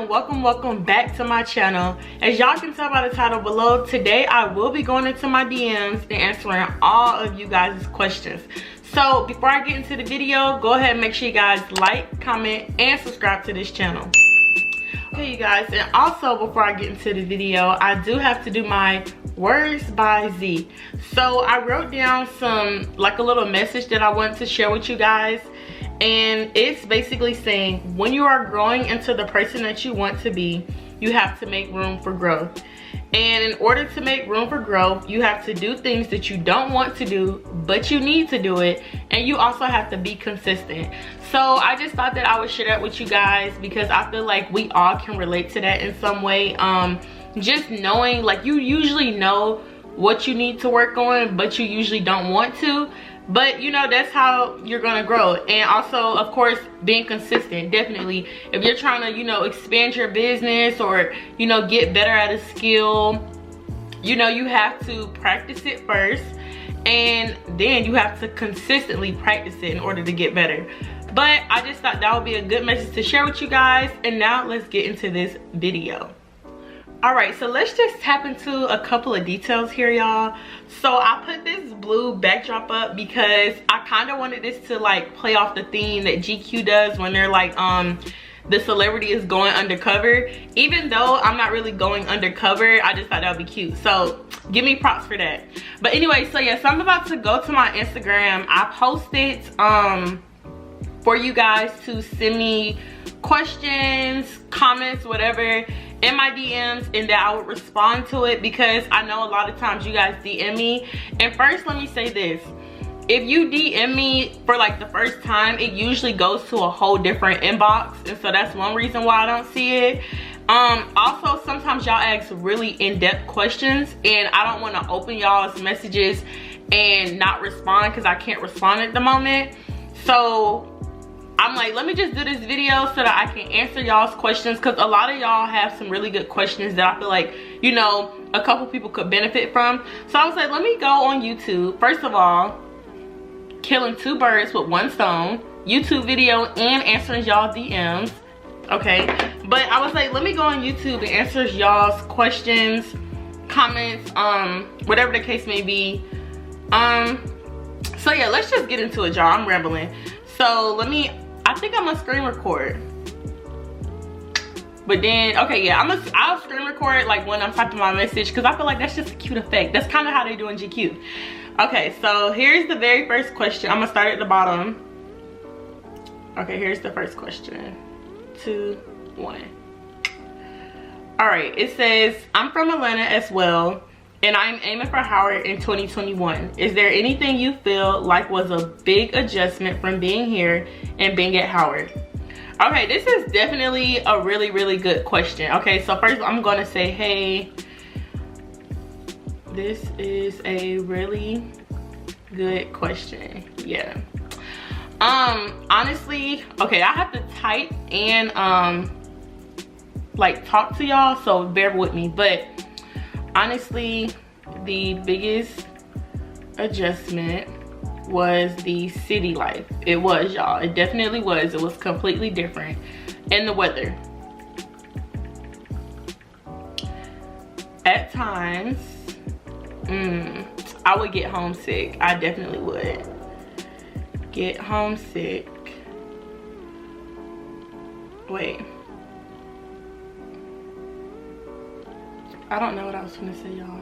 and welcome back to my channel. As y'all can tell by the title below, today I will be going into my DMs and answering all of you guys' questions. So before I get into the video, go ahead and make sure you guys like, comment, and subscribe to this channel. Okay you guys, and also before I get into the video, I do have to do my words by Z. So I wrote down like a little message that I wanted to share with you guys, and it's basically saying when you are growing into the person that you want to be, you have to make room for growth. And in order to make room for growth, you have to do things that you don't want to do, but you need to do it. And you also have to be consistent. So I just thought that I would share that with you guys because I feel like we all can relate to that in some way. Just knowing, like, you usually know what you need to work on, but you usually don't want to. But you know, that's how you're gonna grow. And also, of course, being consistent. Definitely, if you're trying to, you know, expand your business or, you know, get better at a skill, you know, you have to practice it first, and then you have to consistently practice it in order to get better. But I just thought that would be a good message to share with you guys. And now let's get into this video. All right, so let's just tap into a couple of details here, y'all. So I put this blue backdrop up because I kind of wanted this to like play off the theme that GQ does when they're like the celebrity is going undercover. Even though I'm not really going undercover, I just thought that would be cute. So give me props for that. But anyway, so yes, I'm about to go to my Instagram. I posted for you guys to send me questions, comments, whatever, in my DMs, and that I would respond to it because I know a lot of times you guys DM me. And first, let me say this. If you DM me for like the first time, it usually goes to a whole different inbox, and so that's one reason why I don't see it. Also, sometimes y'all ask really in-depth questions, and I don't want to open y'all's messages and not respond because I can't respond at the moment. So I'm like, let me just do this video so that I can answer y'all's questions, because a lot of y'all have some really good questions that I feel like, you know, a couple people could benefit from. So I was like, let me go on YouTube. First of all, killing two birds with one stone, YouTube video and answering y'all DMs. Okay, but I was like, let me go on YouTube and answer y'all's questions, comments, whatever the case may be. So yeah, let's just get into it, y'all. I'm rambling. So I think I'm gonna screen record. But then, okay, yeah, I'll screen record like when I'm typing my message, because I feel like that's just a cute effect. That's kind of how they do in GQ. Okay, so here's the very first question. I'm gonna start at the bottom. Okay, here's the first question. 2, 1. All right, it says, I'm from Atlanta as well, and I'm aiming for Howard in 2021. Is there anything you feel like was a big adjustment from being here and being at Howard? Okay, this is definitely a really, really good question. Okay, so first I'm gonna say, hey, this is a really good question. Yeah. Honestly, okay, I have to type and like talk to y'all, so bear with me. But honestly, the biggest adjustment was the city life. It was, y'all. It definitely was. It was completely different. And the weather. At times, I would get homesick. I definitely would get homesick. Wait. I don't know what I was gonna say, y'all.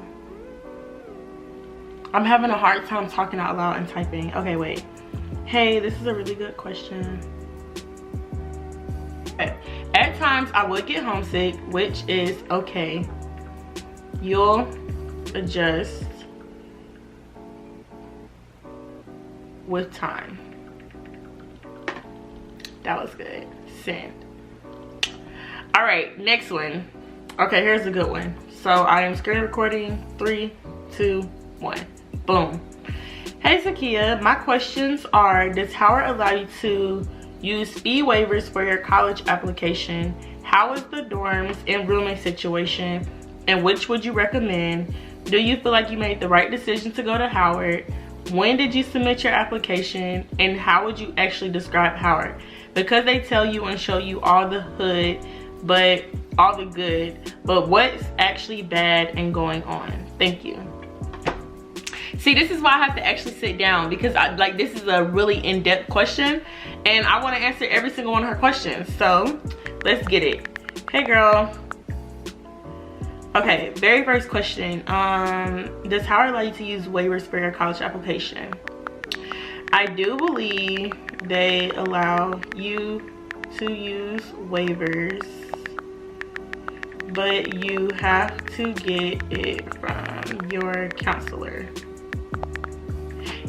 I'm having a hard time talking out loud and typing. Okay, wait. Hey, this is a really good question. Okay. At times, I would get homesick, which is okay. You'll adjust with time. That was good. Send. All right, next one. Okay, here's a good one. So I am screen recording. 3, 2, 1. Boom. Hey Zakia, my questions are, does Howard allow you to use fee waivers for your college application? How is the dorms and rooming situation, and which would you recommend? Do you feel like you made the right decision to go to Howard? When did you submit your application, and how would you actually describe Howard? Because they tell you and show you all the hood but all the good. But what's actually bad and going on? Thank you. See, this is why I have to actually sit down, because this is a really in-depth question and I want to answer every single one of her questions. So let's get it. Hey girl. Okay, very first question. Does Howard allow you to use waivers for your college application? I do believe they allow you to use waivers, but you have to get it from your counselor.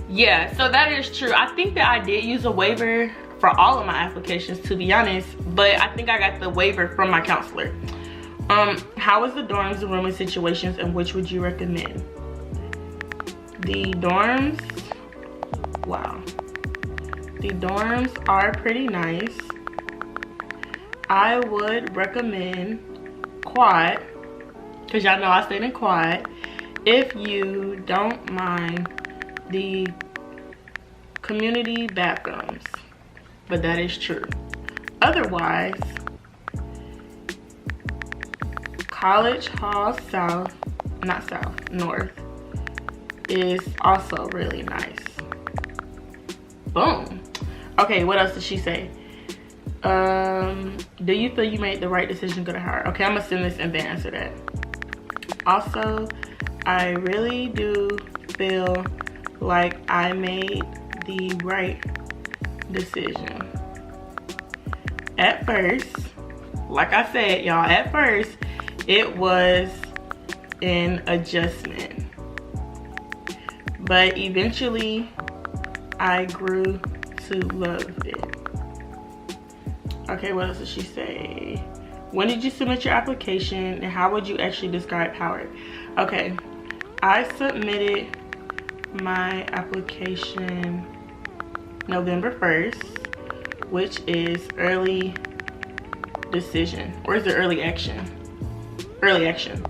Yeah, so that is true. I think that I did use a waiver for all of my applications, to be honest, but I think I got the waiver from my counselor. How is the dorms, the rooming situations, and which would you recommend? The dorms, wow. The dorms are pretty nice. I would recommend quad, because y'all know I stayed in quad, if you don't mind the community bathrooms, but that is true. Otherwise, College Hall South, not South, North is also really nice. Boom. Okay, what else did she say? Do you feel you made the right decision to go to Howard? Okay, I'm gonna send this and then answer that. Also, I really do feel like I made the right decision. At first, like I said, y'all, at first it was an adjustment, but eventually I grew to love it. Okay, what else did she say? When did you submit your application and how would you actually describe Howard? Okay, I submitted my application November 1st, which is early decision, or is it early action? Early action,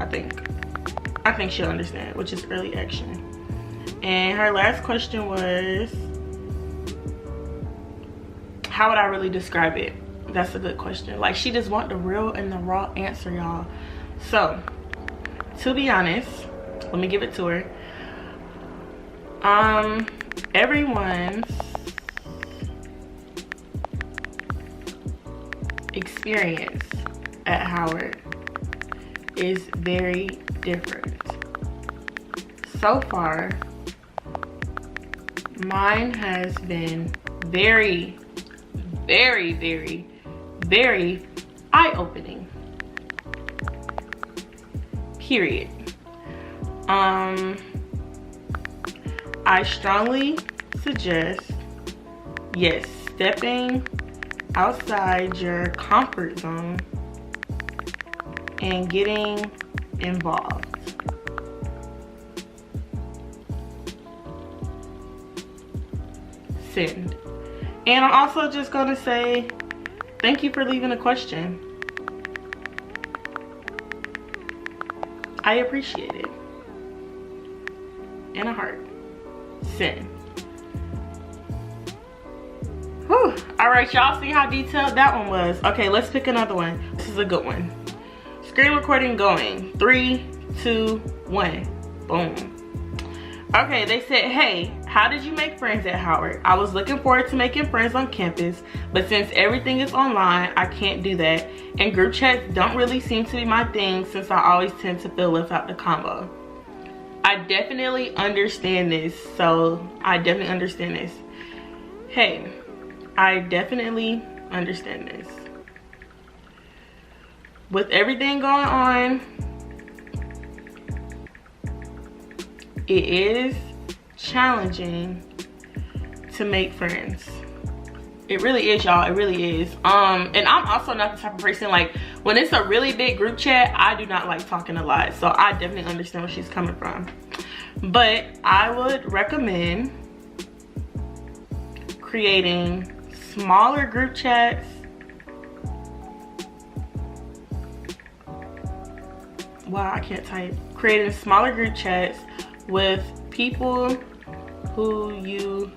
I think she'll understand, which is early action. And her last question was, how would I really describe it? That's a good question. Like, she just want the real and the raw answer, y'all. So, to be honest, let me give it to her. Everyone's experience at Howard is very different. So far, mine has been very, very, very, very eye-opening. Period. I strongly suggest, yes, stepping outside your comfort zone and getting involved. Send. And I'm also just gonna say thank you for leaving a question. I appreciate it. And a heart. Send. Whew. All right, y'all, see how detailed that one was? Okay, let's pick another one. This is a good one. Screen recording going. 3, 2, 1. Boom. Okay, they said, hey, how did you make friends at Howard? I was looking forward to making friends on campus, but since everything is online, I can't do that. And group chats don't really seem to be my thing since I always tend to feel left out the combo. I definitely understand this. So I definitely understand this. Hey, I definitely understand this. With everything going on, it is challenging to make friends. It really is, y'all. It really is. And I'm also not the type of person, like, when it's a really big group chat, I do not like talking a lot. So I definitely understand where she's coming from. But I would recommend creating smaller group chats. Wow, I can't type. Creating smaller group chats with people who you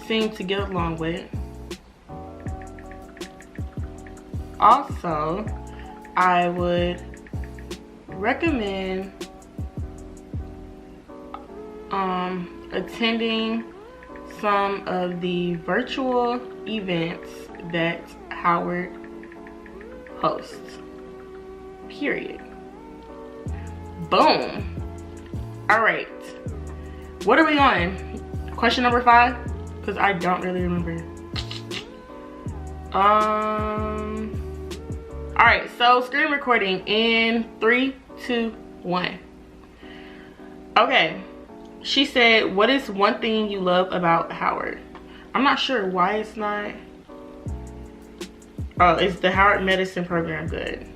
seem to get along with. Also, I would recommend attending some of the virtual events that Howard hosts. Period. Boom. All right, what are we on? Question number 5, because I don't really remember. All right, so screen recording in 3, 2, 1. Okay, she said, what is one thing you love about Howard? I'm not sure why it's not. Oh, is the Howard medicine program good?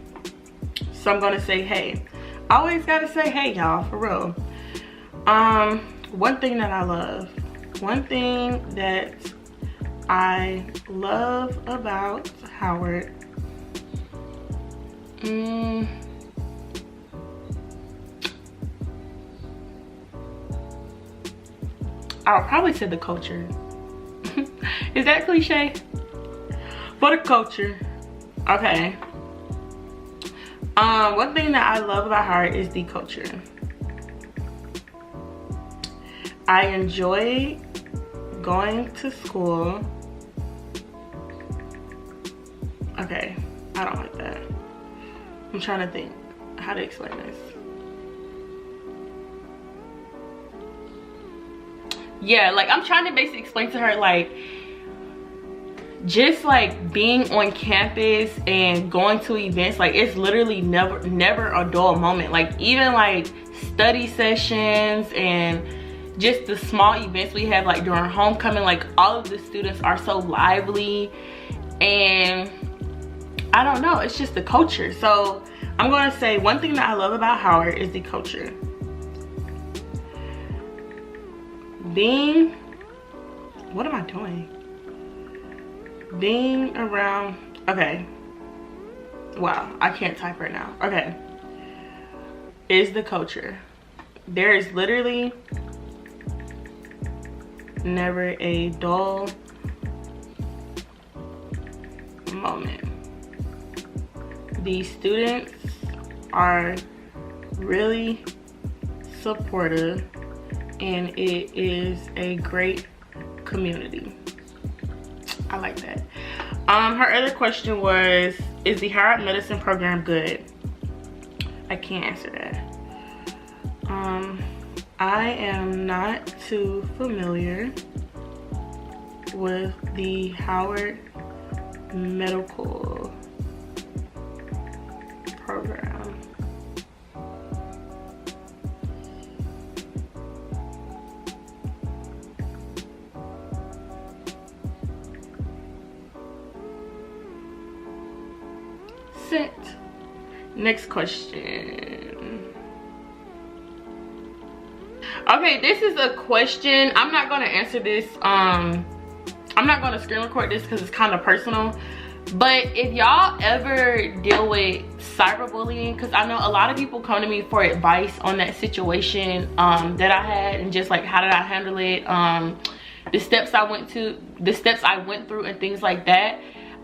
So I'm gonna say hey. I always gotta say hey, y'all, for real. One thing that I love. One thing that I love about Howard. I'll probably say the culture. Is that cliche? For the culture. Okay. One thing that I love about Howard is the culture. I enjoy going to school. Okay, I don't like that. I'm trying to think how to explain this. Yeah, like I'm trying to basically explain to her, like, just like being on campus and going to events, like it's literally never a dull moment. Like even like study sessions and just the small events we have, like during homecoming, like all of the students are so lively, and I don't know, it's just the culture. So I'm gonna say one thing that I love about Howard is the culture. What am I doing? Being around, okay, wow, I can't type right now. Okay, is the culture. There is literally never a dull moment. These students are really supportive, and it is a great community. I like that. Her other question was, is the Howard medicine program good? I can't answer that. I am not too familiar with the Howard medical program. Sent. Next question. Okay, this is a question. I'm not gonna answer this. I'm not gonna screen record this because it's kind of personal. But if y'all ever deal with cyberbullying, because I know a lot of people come to me for advice on that situation that I had, and just like how did I handle it, the steps I went through and things like that.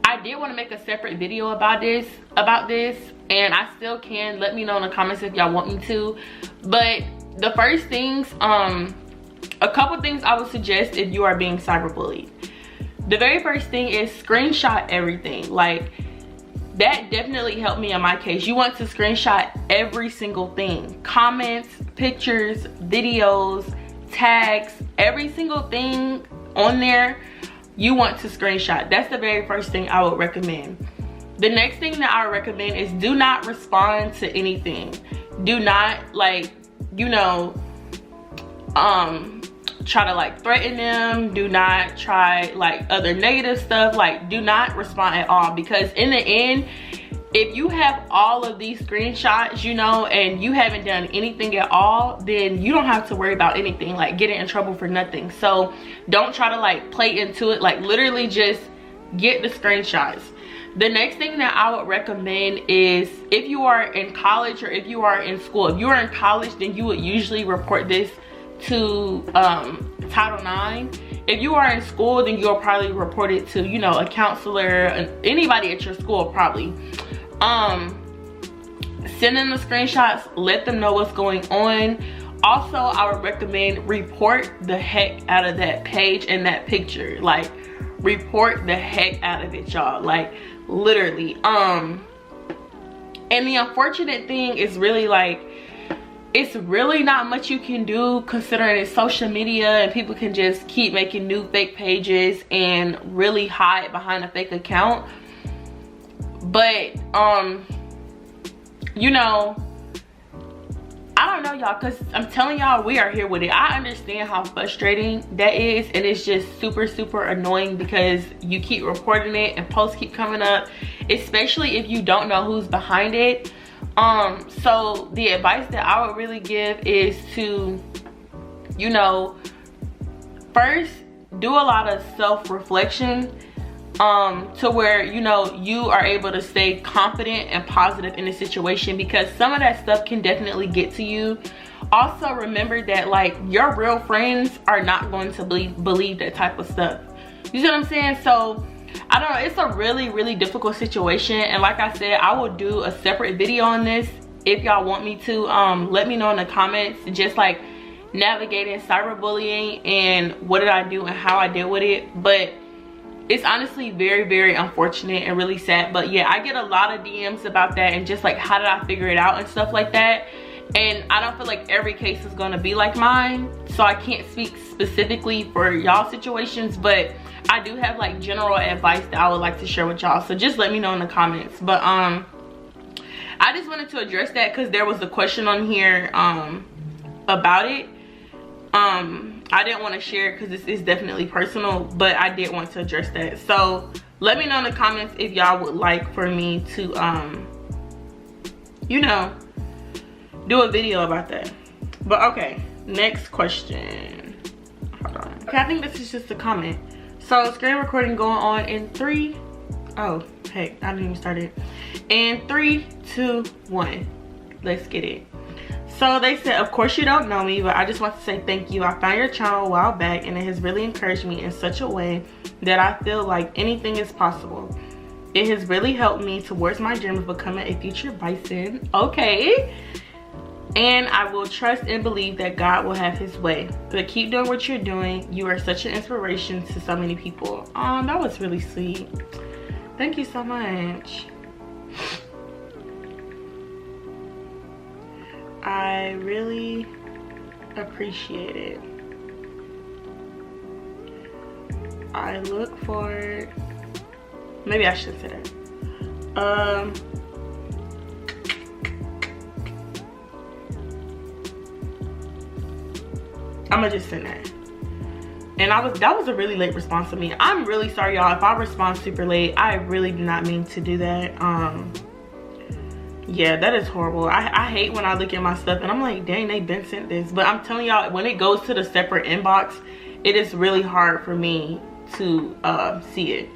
I did want to make a separate video about this, and I still can. Let me know in the comments if y'all want me to. But the first things, a couple things I would suggest if you are being cyberbullied. The very first thing is screenshot everything. Like, that definitely helped me in my case. You want to screenshot every single thing. Comments, pictures, videos, tags, every single thing on there, you want to screenshot. That's the very first thing I would recommend. The next thing that I would recommend is do not respond to anything. Do not, like, you know, try to like threaten them. Do not try like other negative stuff. Like, do not respond at all, because in the end, if you have all of these screenshots, you know, and you haven't done anything at all, then you don't have to worry about anything, like getting in trouble for nothing. So don't try to like play into it. Like, literally just get the screenshots. The next thing that I would recommend is, if you are in college or if you are in school, if you are in college, then you would usually report this to Title IX. If you are in school, then you'll probably report it to, you know, a counselor, anybody at your school probably. Send them the screenshots, let them know what's going on. Also, I would recommend report the heck out of that page and that picture. Like, report the heck out of it, y'all. Like, literally. And the unfortunate thing is really like, it's really not much you can do considering it's social media and people can just keep making new fake pages and really hide behind a fake account. But you know, I don't know, y'all, because I'm telling y'all, we are here with it. I understand how frustrating that is, and it's just super annoying because you keep reporting it and posts keep coming up, especially if you don't know who's behind it. So the advice that I would really give is to, you know, first do a lot of self-reflection, to where, you know, you are able to stay confident and positive in the situation, because some of that stuff can definitely get to you. Also remember that, like, your real friends are not going to believe that type of stuff. You see what I'm saying? So I don't know, it's a really difficult situation, and like I said, I will do a separate video on this if y'all want me to. Let me know in the comments, just like navigating cyberbullying and what did I do and how I deal with it. But it's honestly very unfortunate and really sad. But yeah, I get a lot of DMs about that and just like, how did I figure it out and stuff like that. And I don't feel like every case is gonna be like mine, so I can't speak specifically for y'all situations, but I do have like general advice that I would like to share with y'all. So just let me know in the comments. But I just wanted to address that because there was a question on here about it. I didn't want to share it because this is definitely personal, but I did want to address that. So let me know in the comments if y'all would like for me to you know, do a video about that. But okay, next question. Hold on. Okay, I think this is just a comment. So screen recording going on in 3. Oh, hey, I didn't even start it. In 3, 2, 1. Let's get it. So they said, of course you don't know me, but I just want to say thank you. I found your channel a while back and it has really encouraged me in such a way that I feel like anything is possible. It has really helped me towards my dream of becoming a future bison. Okay. And I will trust and believe that God will have his way. But keep doing what you're doing. You are such an inspiration to so many people. That was really sweet. Thank you so much. I really appreciate it. I look forward. Maybe I should say that. I'm gonna just send that. And that was a really late response to me. I'm really sorry, y'all, if I respond super late. I really did not mean to do that. Yeah, that is horrible. I hate when I look at my stuff and I'm like, dang, they been sent this. But I'm telling y'all, when it goes to the separate inbox, it is really hard for me to see it.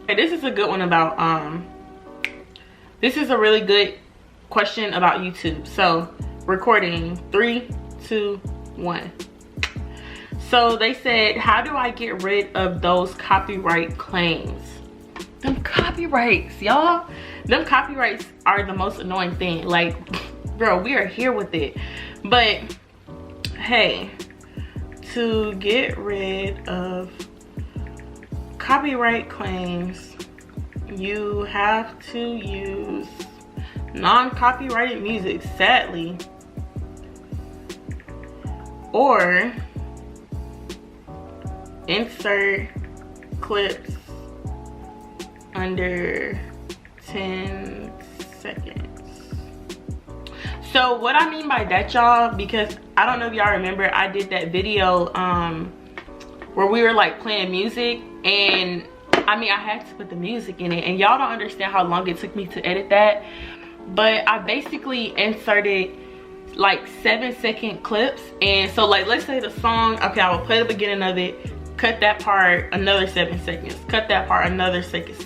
Okay, this is a good one about this is a really good question about YouTube. So recording 3, 2, 1. So they said, how do I get rid of those copyright claims? Them copyrights, y'all. Them copyrights are the most annoying thing. Like, girl, we are here with it. But hey, to get rid of copyright claims, you have to use non-copyrighted music, sadly, or insert clips under 10 seconds. So what I mean by that, y'all, because I don't know if y'all remember, I did that video where we were like playing music, and I mean, I had to put the music in it, and y'all don't understand how long it took me to edit that. But I basically inserted like 7-second clips. And so like, let's say the song, okay, I will play the beginning of it, cut that part, another 7 seconds, cut that part, another seconds.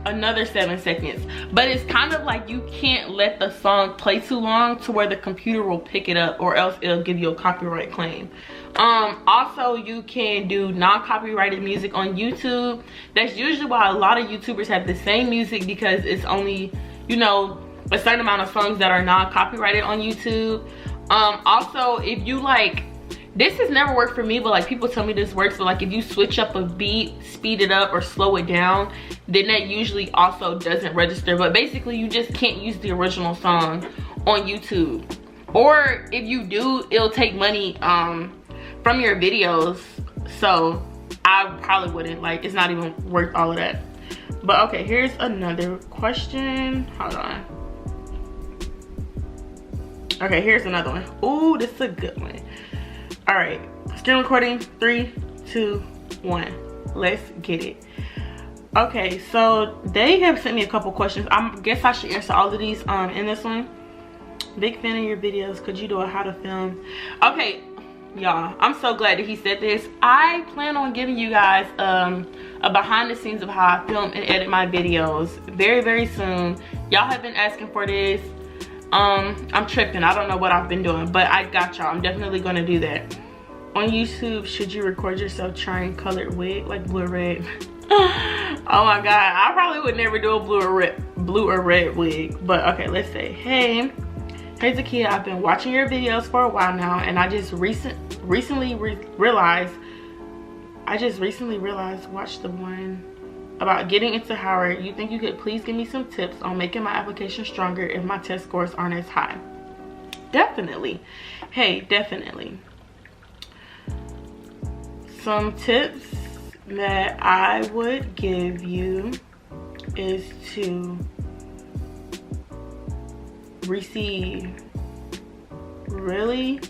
another 7 seconds. But it's kind of like you can't let the song play too long to where the computer will pick it up, or else it'll give you a copyright claim. Also, you can do non-copyrighted music on YouTube. That's usually why a lot of YouTubers have the same music, because it's only, you know, a certain amount of songs that are non-copyrighted on YouTube. Also, if you like, this has never worked for me, but like people tell me this works, but like if you switch up a beat, speed it up or slow it down, then that usually also doesn't register. But basically you just can't use the original song on YouTube. Or if you do, it'll take money from your videos, so I probably wouldn't, like, it's not even worth all of that. But okay, here's another question. Hold on. Okay, here's another one. Ooh, this is a good one. All right, screen recording, 3, 2, 1. Let's get it. Okay, so they have sent me a couple questions. I guess I should answer all of these in this one. Big fan of your videos. Could you do a how to film? Okay, y'all, I'm so glad that he said this. I plan on giving you guys a behind the scenes of how I film and edit my videos very, very soon. Y'all have been asking for this. I'm tripping. I don't know what I've been doing, but I got y'all. I'm definitely gonna do that. On YouTube, should you record yourself trying colored wig like blue or red? Oh my god, I probably would never do a blue or red wig. But okay, let's say, hey Zakia, I've been watching your videos for a while now, and I just recently realized, watched the one about getting into Howard. You think you could please give me some tips on making my application stronger if my test scores aren't as high? Definitely. Hey, definitely. Some tips that I would give you is to receive really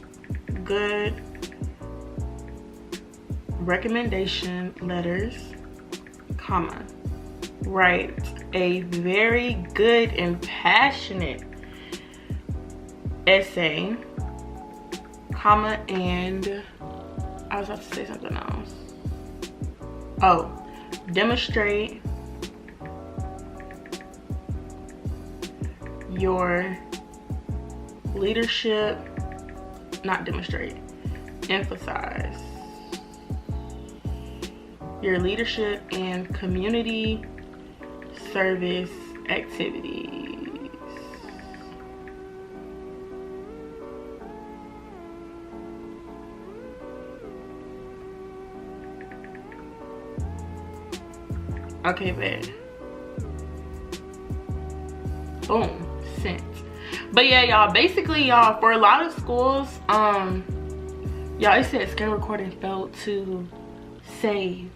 good recommendation letters, comma, write a very good and passionate essay, comma, and I was about to say something else. Oh, demonstrate your leadership, not demonstrate, emphasize your leadership and community service activities. Okay, bad. Boom, sent. But yeah, y'all, basically, y'all, for a lot of schools, y'all, it said screen recording failed to save.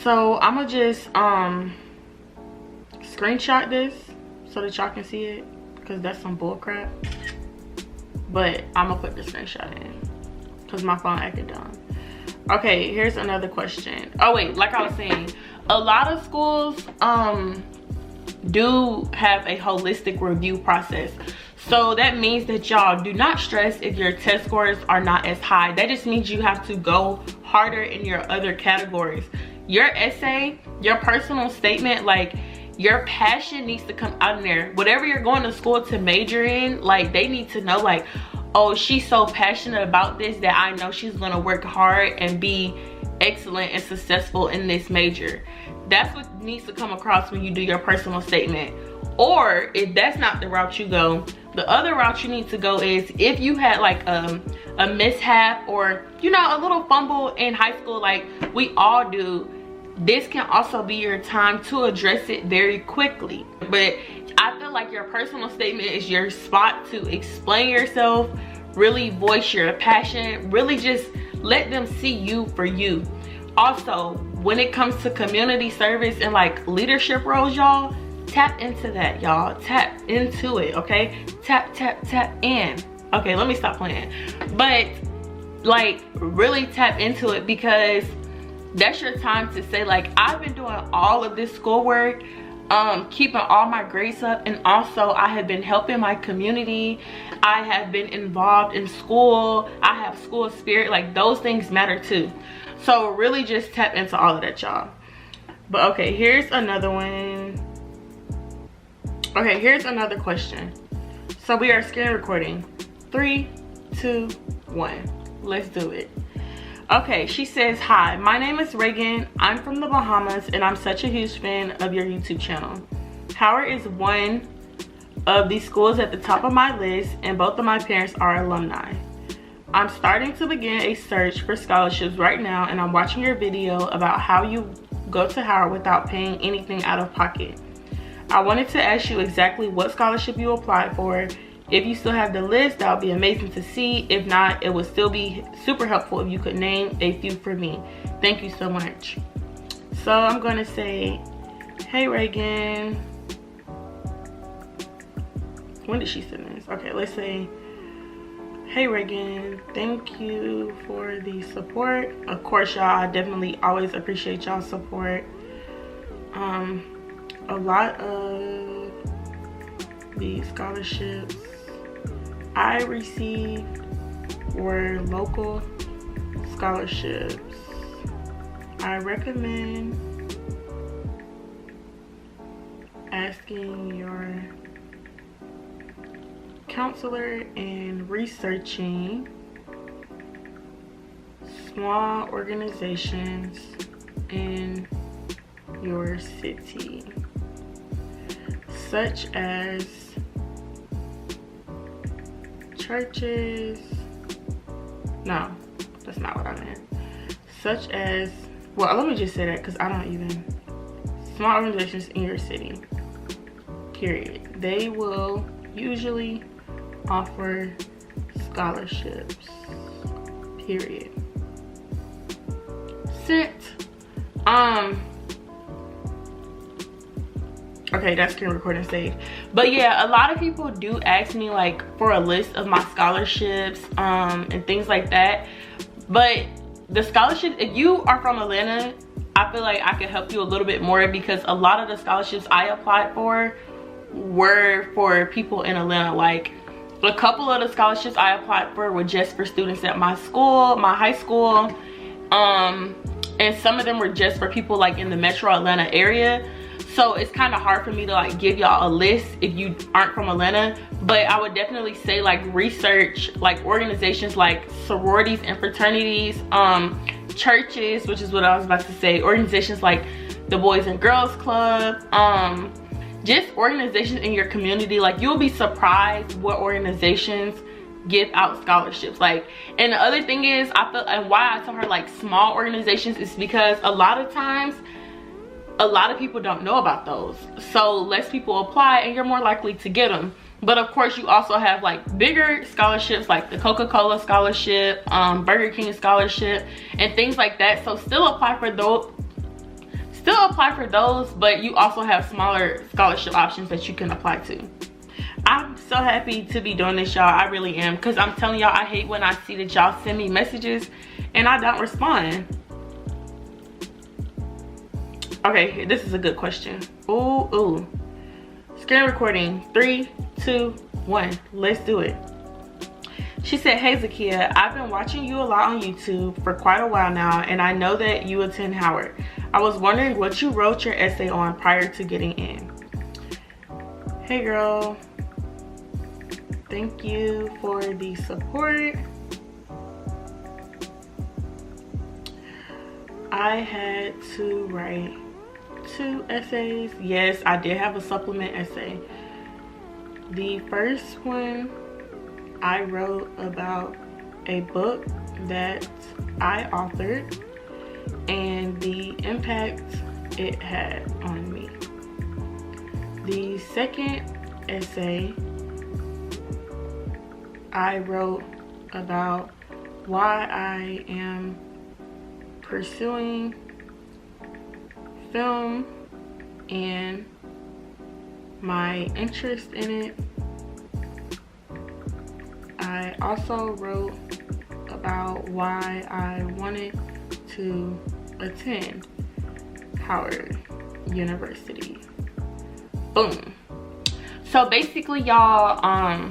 So I'm gonna just screenshot this so that y'all can see it, because that's some bull crap. But I'm gonna put the screenshot in because my phone acted dumb. Okay, here's another question. Oh wait, like I was saying, a lot of schools do have a holistic review process. So that means that y'all do not stress if your test scores are not as high. That just means you have to go harder in your other categories. Your essay, your personal statement, like your passion needs to come out in there. Whatever you're going to school to major in, like they need to know, like, oh, she's so passionate about this that I know she's gonna work hard and be excellent and successful in this major. That's what needs to come across when you do your personal statement. Or if that's not the route you go, the other route you need to go is if you had like a mishap or, you know, a little fumble in high school, like we all do, this can also be your time to address it very quickly. But I feel like your personal statement is your spot to explain yourself, really voice your passion, really just let them see you for you. Also, when it comes to community service and like leadership roles, y'all, tap into that, y'all. Tap into it, okay? Tap in. Okay, let me stop playing. But like really tap into it, because that's your time to say, like, I've been doing all of this schoolwork, keeping all my grades up, and also I have been helping my community. I have been involved in school. I have school spirit. Like, those things matter too. So really just tap into all of that, y'all. But okay, here's another one. Okay, here's another question. So we are screen recording. 3, 2, 1. Let's do it. Okay, she says, hi, my name is Reagan. I'm from the Bahamas and I'm such a huge fan of your YouTube channel. Howard is one of the schools at the top of my list and both of my parents are alumni. I'm starting to begin a search for scholarships right now and I'm watching your video about how you go to Howard without paying anything out of pocket. I wanted to ask you exactly what scholarship you applied for. If you still have the list, that would be amazing to see. If not, it would still be super helpful if you could name a few for me. Thank you so much. So I'm going to say, hey Reagan. When did she send this? Okay, let's say, hey Reagan, thank you for the support. Of course, y'all, I definitely always appreciate y'all's support. A lot of the scholarships I received were local scholarships. I recommend asking your counselor and researching small organizations in your city, such as churches. No, that's not what I meant. Such as, well, let me just say that because I don't even. Small organizations in your city, period. They will usually offer scholarships, period. Sit. Okay, that's screen recording saved. But yeah, a lot of people do ask me like for a list of my scholarships and things like that. But the scholarship, if you are from Atlanta, I feel like I can help you a little bit more because a lot of the scholarships I applied for were for people in Atlanta. Like a couple of the scholarships I applied for were just for students at my school, my high school, and some of them were just for people like in the metro Atlanta area. So it's kind of hard for me to like give y'all a list if you aren't from Atlanta. But I would definitely say like research like organizations like sororities and fraternities, churches, which is what I was about to say, organizations like the Boys and Girls Club, just organizations in your community. Like you'll be surprised what organizations give out scholarships. Like, and the other thing is, I feel, and why I tell her like small organizations is because a lot of times a lot of people don't know about those, so less people apply and you're more likely to get them. But of course you also have like bigger scholarships like the Coca-Cola scholarship, Burger King scholarship, and things like that. So still apply for those, but you also have smaller scholarship options that you can apply to. I'm so happy to be doing this, y'all. I really am, because I'm telling y'all, I hate when I see that y'all send me messages and I don't respond. Okay, this is a good question. Ooh. Screen recording. 3, 2, 1. Let's do it. She said, hey Zakia, I've been watching you a lot on YouTube for quite a while now, and I know that you attend Howard. I was wondering what you wrote your essay on prior to getting in. Hey girl, thank you for the support. I had to write 2 essays. Yes, I did have a supplement essay. The first one I wrote about a book that I authored and the impact it had on me. The second essay I wrote about why I am pursuing film and my interest in it. I also wrote about why I wanted to attend Howard University. Boom. So basically, y'all, I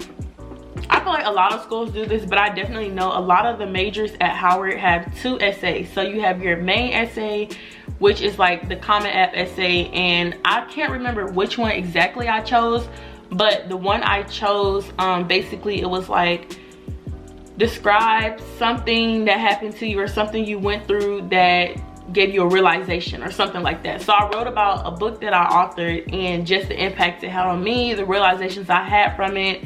feel like a lot of schools do this, but I definitely know a lot of the majors at Howard have 2 essays. So you have your main essay, which is like the Common App essay, and I can't remember which one exactly I chose, but the one I chose, basically it was like, describe something that happened to you or something you went through that gave you a realization or something like that. So I wrote about a book that I authored and just the impact it had on me, the realizations I had from it.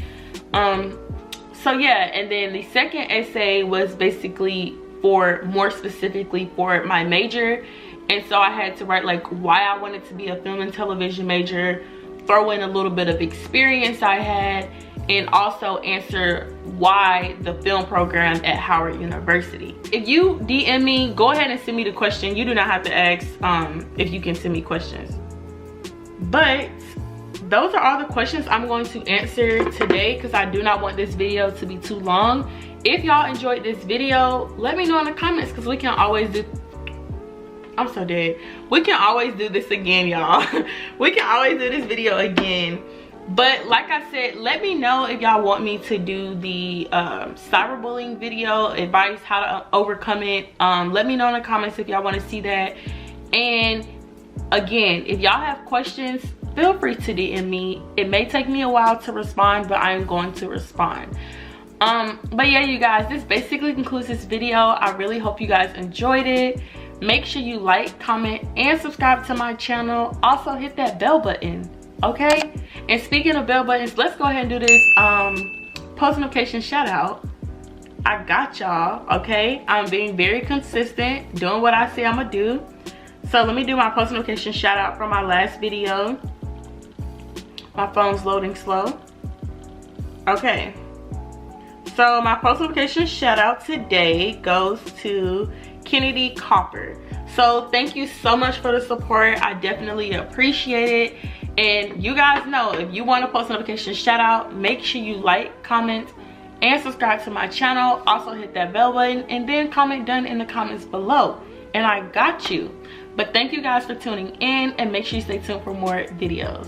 So yeah, and then the second essay was basically more specifically for my major, and so I had to write like why I wanted to be a film and television major, throw in a little bit of experience I had, and also answer why the film program at Howard University. If you DM me, go ahead and send me the question. You do not have to ask if you can send me questions. But those are all the questions I'm going to answer today, because I do not want this video to be too long. If y'all enjoyed this video, let me know in the comments, because we can always do, I'm so dead. We can always do this again, y'all. We can always do this video again. But like I said, let me know if y'all want me to do the cyberbullying video, advice how to overcome it. Let me know in the comments if y'all want to see that. And again, if y'all have questions, feel free to DM me. It may take me a while to respond, but I am going to respond. But yeah, you guys, this basically concludes this video. I really hope you guys enjoyed it. Make sure you like, comment, and subscribe to my channel. Also hit that bell button, okay? And speaking of bell buttons, let's go ahead and do this post notification shout out. I got y'all, okay? I'm being very consistent, doing what I say I'm gonna do. So let me do my post notification shout out from my last video. My phone's loading slow. Okay, so my post notification shout out today goes to Kennedy Copper. So thank you so much for the support. I definitely appreciate it. And you guys know, if you want a post notification shout out, make sure you like, comment, and subscribe to my channel. Also hit that bell button and then comment done in the comments below, and I got you. But thank you guys for tuning in, and make sure you stay tuned for more videos.